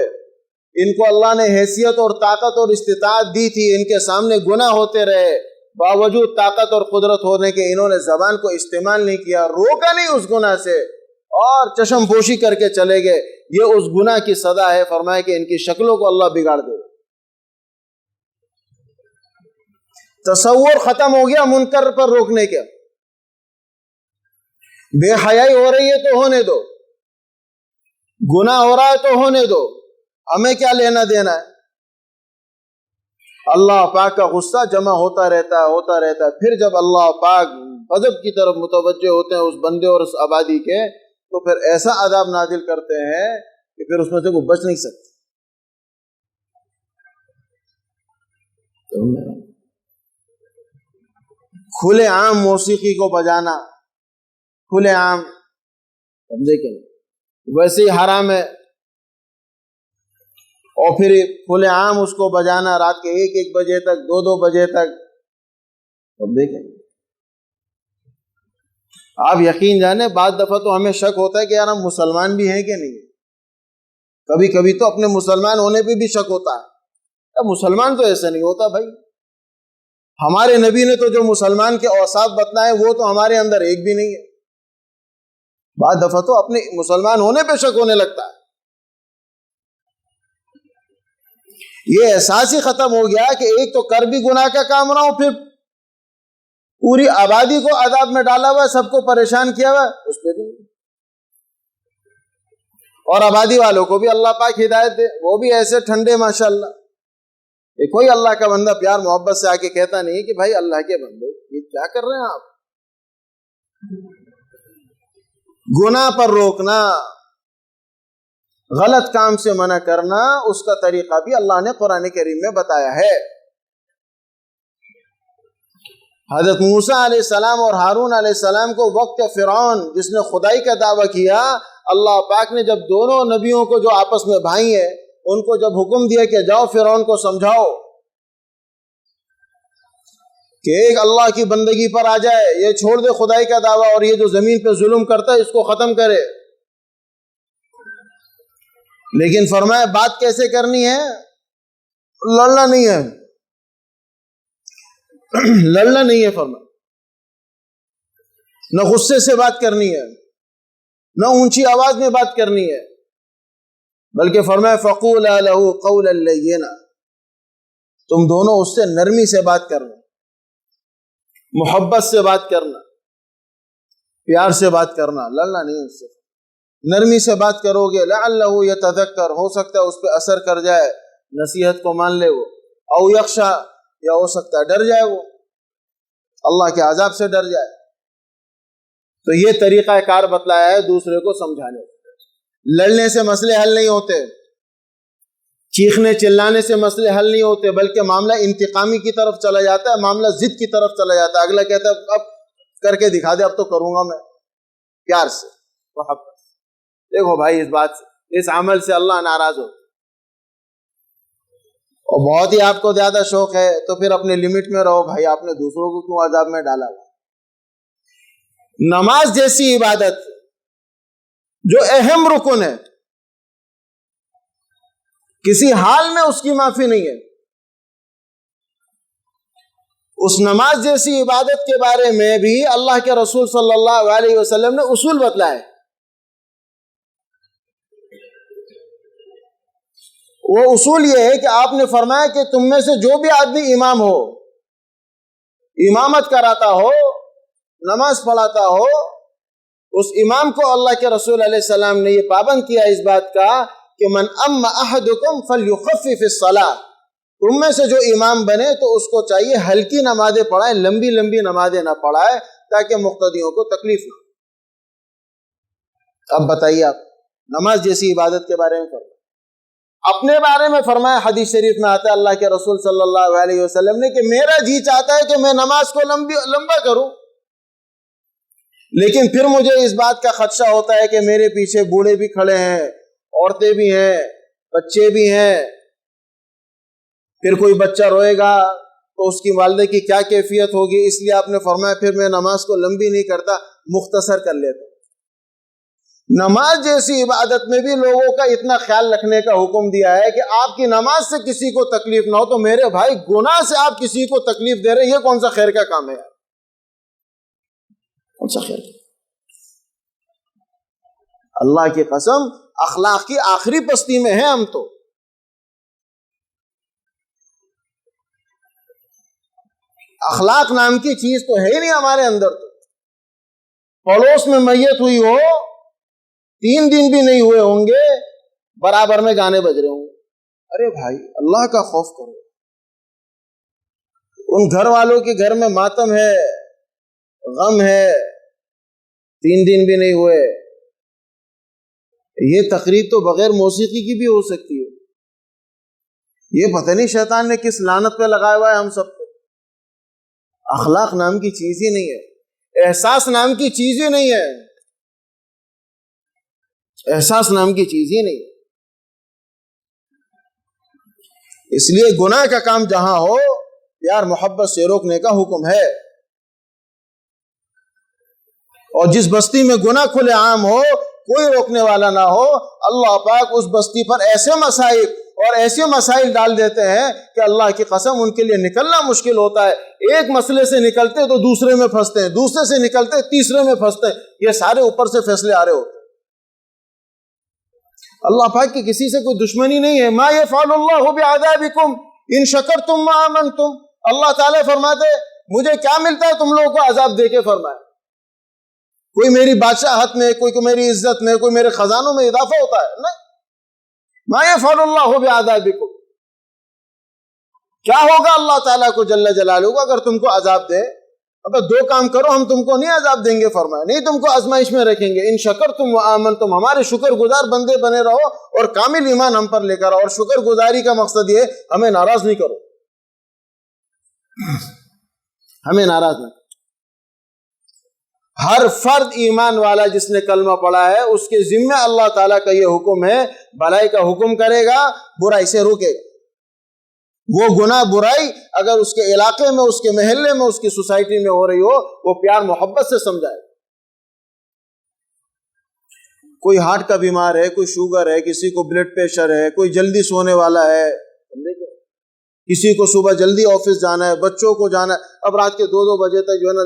ان کو اللہ نے حیثیت اور طاقت اور استطاعت دی تھی، ان کے سامنے گناہ ہوتے رہے، باوجود طاقت اور قدرت ہونے کے انہوں نے زبان کو استعمال نہیں کیا، روکا نہیں اس گناہ سے، اور چشم پوشی کر کے چلے گئے۔ یہ اس گناہ کی سزا ہے۔ فرمایا کہ ان کی شکلوں کو اللہ بگاڑ دے۔ تصور ختم ہو گیا منکر پر روکنے کا۔ بے حیائی ہو رہی ہے تو ہونے دو، گناہ ہو رہا ہے تو ہونے دو، ہمیں کیا لینا دینا ہے؟ اللہ پاک کا غصہ جمع ہوتا رہتا ہے، پھر جب اللہ پاک غضب کی طرف متوجہ ہوتے ہیں اس بندے اور اس آبادی کے، تو پھر ایسا عذاب نازل کرتے ہیں کہ پھر اس میں سے وہ بچ نہیں سکتے۔ کھلے عام موسیقی کو بجانا، کھلے عام، سمجھے کہ ویسے ہی حرام ہے، اور پھر کھلے عام اس کو بجانا رات کے 1-1 بجے تک، 2-2 بجے تک۔ اب دیکھیں آپ یقین جانے بعض دفعہ تو ہمیں شک ہوتا ہے کہ یار ہم مسلمان بھی ہیں کہ نہیں، کبھی کبھی تو اپنے مسلمان ہونے پہ بھی شک ہوتا ہے۔ مسلمان تو ایسا نہیں ہوتا بھائی، ہمارے نبی نے تو جو مسلمان کے اوصاف بتلائے وہ تو ہمارے اندر ایک بھی نہیں ہے۔ بعض دفعہ تو اپنے مسلمان ہونے پہ شک ہونے لگتا ہے۔ یہ احساس ہی ختم ہو گیا کہ ایک تو کر بھی گناہ کا کام رہا ہوں، پھر پوری آبادی کو عذاب میں ڈالا ہوا ہے، سب کو پریشان کیا ہوا ہے، اس پہ بھی نہیں۔ اور آبادی والوں کو بھی اللہ پاک ہدایت دے، وہ بھی ایسے ٹھنڈے ماشاءاللہ۔ یہ کوئی اللہ کا بندہ پیار محبت سے آ کے کہتا نہیں کہ بھائی اللہ کے بندے یہ کیا کر رہے ہیں آپ۔ گناہ پر روکنا، غلط کام سے منع کرنا، اس کا طریقہ بھی اللہ نے قرآن کریم میں بتایا ہے۔ حضرت موسیٰ علیہ السلام اور ہارون علیہ السلام کو وقت فرعون جس نے خدائی کا دعویٰ کیا، اللہ پاک نے جب دونوں نبیوں کو جو آپس میں بھائی ہیں ان کو جب حکم دیا کہ جاؤ فرعون کو سمجھاؤ کہ ایک اللہ کی بندگی پر آ جائے، یہ چھوڑ دے خدائی کا دعویٰ اور یہ جو زمین پہ ظلم کرتا ہے اس کو ختم کرے، لیکن فرمایا بات کیسے کرنی ہے؟ لڑنا نہیں ہے، لڑنا نہیں ہے فرمایا، نہ غصے سے بات کرنی ہے، نہ اونچی آواز میں بات کرنی ہے، بلکہ فرمایا فَقُولَا لَهُ قَوْلًا لَيِّنًا، تم دونوں اس سے نرمی سے بات کرنا، محبت سے بات کرنا، پیار سے بات کرنا، لڑنا نہیں اس سے، نرمی سے بات کرو گے لعلہ یتذکر، ہو سکتا ہے اس پہ اثر کر جائے، نصیحت کو مان لے وہ، او یخشا، یا ہو سکتا ہے ڈر جائے وہ، اللہ کے عذاب سے ڈر جائے۔ تو یہ طریقہ کار بتلایا ہے دوسرے کو سمجھانے۔ لڑنے سے مسئلے حل نہیں ہوتے، چیخنے چلانے سے مسئلے حل نہیں ہوتے، بلکہ معاملہ انتقامی کی طرف چلا جاتا ہے، معاملہ ضد کی طرف چلا جاتا ہے، اگلا کہتا ہے اب کر کے دکھا دے، اب تو کروں گا میں، پیار سے، محبت سے۔ دیکھو بھائی اس بات سے، اس عمل سے اللہ ناراض ہو، اور بہت ہی آپ کو زیادہ شوق ہے تو پھر اپنے لمٹ میں رہو بھائی، آپ نے دوسروں کو کیوں عذاب میں ڈالا۔ نماز جیسی عبادت جو اہم رکن ہے، کسی حال میں اس کی معافی نہیں ہے، اس نماز جیسی عبادت کے بارے میں بھی اللہ کے رسول صلی اللہ علیہ وسلم نے اصول بتلائے۔ وہ اصول یہ ہے کہ آپ نے فرمایا کہ تم میں سے جو بھی آدمی امام ہو، امامت کراتا ہو، نماز پڑھاتا ہو، اس امام کو اللہ کے رسول علیہ السلام نے یہ پابند کیا اس بات کا کہ من ام احدکم فلیخفف الصلاۃ، تم میں سے جو امام بنے تو اس کو چاہیے ہلکی نمازیں پڑھائے، لمبی لمبی نمازیں نہ پڑھائے تاکہ مقتدیوں کو تکلیف نہ۔ اب بتائیے آپ نماز جیسی عبادت کے بارے میں فرمائیں، اپنے بارے میں فرمایا، حدیث شریف میں آتا ہے اللہ کے رسول صلی اللہ علیہ وسلم نے کہ میرا جی چاہتا ہے کہ میں نماز کو لمبا کروں، لیکن پھر مجھے اس بات کا خدشہ ہوتا ہے کہ میرے پیچھے بوڑھے بھی کھڑے ہیں، عورتیں بھی ہیں، بچے بھی ہیں، پھر کوئی بچہ روئے گا تو اس کی والدہ کی کیا کیفیت ہوگی، اس لیے آپ نے فرمایا پھر میں نماز کو لمبی نہیں کرتا، مختصر کر لیتا۔ نماز جیسی عبادت میں بھی لوگوں کا اتنا خیال رکھنے کا حکم دیا ہے کہ آپ کی نماز سے کسی کو تکلیف نہ ہو، تو میرے بھائی گناہ سے آپ کسی کو تکلیف دے رہے ہیں، یہ کون سا خیر کا کام ہے یار؟ کون سا خیر؟ اللہ کی قسم اخلاق کی آخری پستی میں ہے ہم تو۔ اخلاق نام کی چیز تو ہے ہی نہیں ہمارے اندر۔ تو پڑوس میں میت ہوئی ہو، 3 دن بھی نہیں ہوئے ہوں گے، برابر میں گانے بج رہے ہوں گے۔ ارے بھائی اللہ کا خوف کرو، ان گھر والوں کے گھر میں ماتم ہے، غم ہے، 3 دن بھی نہیں ہوئے۔ یہ تقریب تو بغیر موسیقی کی بھی ہو سکتی ہے۔ یہ پتہ نہیں شیطان نے کس لعنت پہ لگایا ہوا ہے ہم سب کو۔ اخلاق نام کی چیز ہی نہیں ہے، احساس نام کی چیز ہی نہیں ہے، احساس نام کی چیز ہی نہیں۔ اس لیے گناہ کا کام جہاں ہو پیار محبت سے روکنے کا حکم ہے، اور جس بستی میں گناہ کھلے عام ہو، کوئی روکنے والا نہ ہو، اللہ پاک اس بستی پر ایسے مسائل اور ایسے مسائل ڈال دیتے ہیں کہ اللہ کی قسم ان کے لیے نکلنا مشکل ہوتا ہے۔ ایک مسئلے سے نکلتے تو دوسرے میں پھنستے ہیں، دوسرے سے نکلتے تیسرے میں پھنستے ہیں، یہ سارے اوپر سے فیصلے آ رہے ہوتے ہیں۔ اللہ پاک کی کسی سے کوئی دشمنی نہیں ہے۔ ما یفعل اللہ بعذابکم ان شکرتم وآمنتم، اللہ تعالیٰ فرماتے
مجھے کیا ملتا ہے تم لوگوں کو عذاب دے کے؟ فرمایا کوئی میری بادشاہت میں، کوئی میری عزت میں، کوئی میرے خزانوں میں اضافہ ہوتا ہے؟ نہیں. ما یفعل اللہ بعذابکم، کیا ہوگا اللہ تعالیٰ کو جل جلالہ کو اگر تم کو عذاب دے؟ اب دو کام کرو، ہم تم کو نہیں عذاب دیں گے، فرمایا نہیں تم کو آزمائش میں رکھیں گے، ان شکرتم وآمنتم، ہمارے شکر گزار بندے بنے رہو اور کامل ایمان ہم پر لے کر آؤ. اور شکر گزاری کا مقصد یہ ہمیں ناراض نہیں کرو، ہمیں ناراض نہیں. ہر فرد ایمان والا جس نے کلمہ پڑھا ہے اس کے ذمہ اللہ تعالیٰ کا یہ حکم ہے، بھلائی کا حکم کرے گا، برائی سے روکے گا. وہ گناہ برائی اگر اس کے علاقے میں، اس کے محلے میں، اس کی سوسائٹی میں ہو رہی ہو، وہ پیار محبت سے سمجھائے. کوئی ہارٹ کا بیمار ہے، کوئی شوگر ہے، کسی کو بلڈ پریشر ہے، کوئی جلدی سونے والا ہے، کسی کو صبح جلدی آفس جانا ہے، بچوں کو جانا ہے، اب رات کے 2 بجے تک جو ہے نا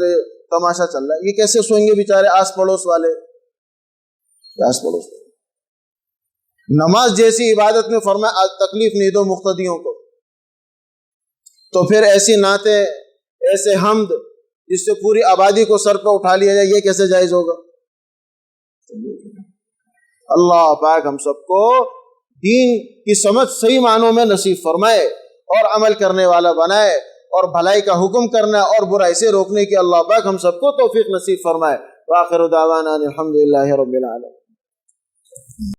تماشا چل رہا ہے، یہ کیسے سوئیں گے بیچارے آس پڑوس والے؟ آس پڑوس نماز جیسی عبادت میں فرمایا تکلیف نہیں دو مقتدیوں کو. تو پھر ایسی نعتیں، ایسے حمد جس سے پوری آبادی کو سر پہ اٹھا لیا جائے، یہ کیسے جائز ہوگا؟ اللہ پاک ہم سب کو دین کی سمجھ صحیح معنوں میں نصیب فرمائے اور عمل کرنے والا بنائے، اور بھلائی کا حکم کرنا اور برائی سے روکنے کی اللہ پاک ہم سب کو توفیق نصیب فرمائے. وآخر دعوانا الحمدللہ رب العالمین.